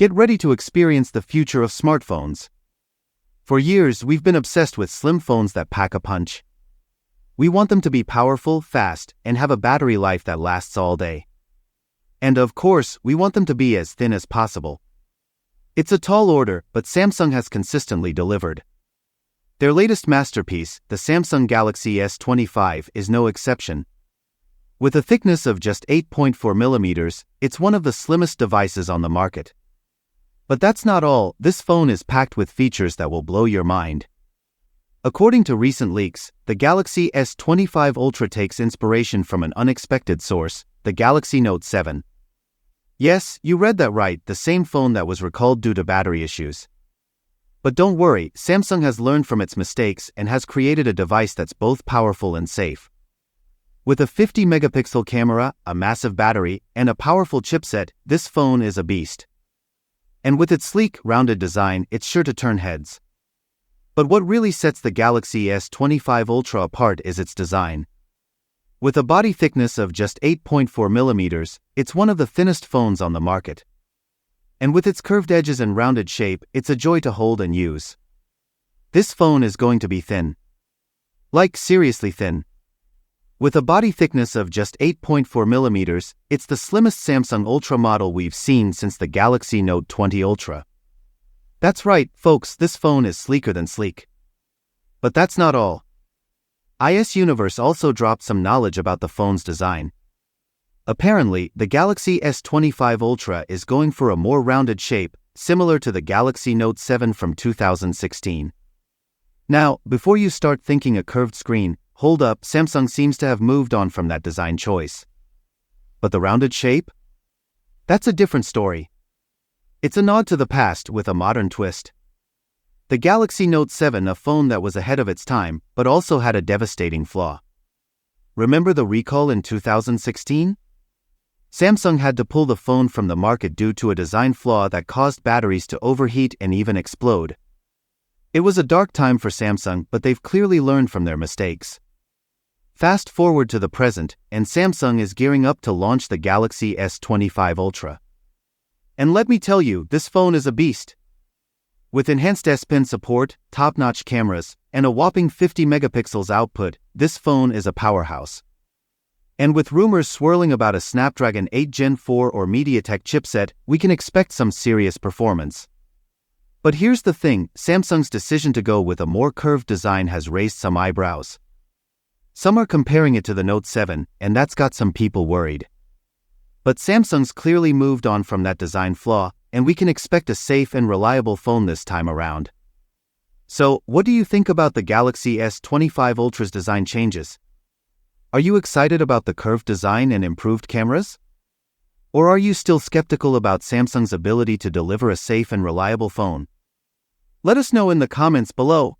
Get ready to experience the future of smartphones. For years, we've been obsessed with slim phones that pack a punch. We want them to be powerful, fast, and have a battery life that lasts all day. And of course, we want them to be as thin as possible. It's a tall order, but Samsung has consistently delivered. Their latest masterpiece, the Samsung Galaxy S25, is no exception. With a thickness of just 8.4 mm, it's one of the slimmest devices on the market. But that's not all. This phone is packed with features that will blow your mind. According to recent leaks, the Galaxy S25 Ultra takes inspiration from an unexpected source, the Galaxy Note 7. Yes, you read that right, the same phone that was recalled due to battery issues. But don't worry, Samsung has learned from its mistakes and has created a device that's both powerful and safe. With a 50-megapixel camera, a massive battery, and a powerful chipset, this phone is a beast. And with its sleek, rounded design, it's sure to turn heads. But what really sets the Galaxy S25 Ultra apart is its design. With a body thickness of just 8.4 mm, it's one of the thinnest phones on the market. And with its curved edges and rounded shape, it's a joy to hold and use. This phone is going to be thin. Like seriously thin. With a body thickness of just 8.4 mm, it's the slimmest Samsung Ultra model we've seen since the Galaxy Note 20 Ultra. That's right, folks, this phone is sleeker than sleek. But that's not all. IS Universe also dropped some knowledge about the phone's design. Apparently, the Galaxy S25 Ultra is going for a more rounded shape, similar to the Galaxy Note 7 from 2016. Now, before you start thinking a curved screen, hold up, Samsung seems to have moved on from that design choice. But the rounded shape? That's a different story. It's a nod to the past with a modern twist. The Galaxy Note 7, a phone that was ahead of its time, but also had a devastating flaw. Remember the recall in 2016? Samsung had to pull the phone from the market due to a design flaw that caused batteries to overheat and even explode. It was a dark time for Samsung, but they've clearly learned from their mistakes. Fast forward to the present, and Samsung is gearing up to launch the Galaxy S25 Ultra. And let me tell you, this phone is a beast. With enhanced S Pen support, top-notch cameras, and a whopping 50 megapixels output, this phone is a powerhouse. And with rumors swirling about a Snapdragon 8 Gen 4 or MediaTek chipset, we can expect some serious performance. But here's the thing, Samsung's decision to go with a more curved design has raised some eyebrows. Some are comparing it to the Note 7, and that's got some people worried. But Samsung's clearly moved on from that design flaw, and we can expect a safe and reliable phone this time around. So, what do you think about the Galaxy S25 Ultra's design changes? Are you excited about the curved design and improved cameras? Or are you still skeptical about Samsung's ability to deliver a safe and reliable phone? Let us know in the comments below.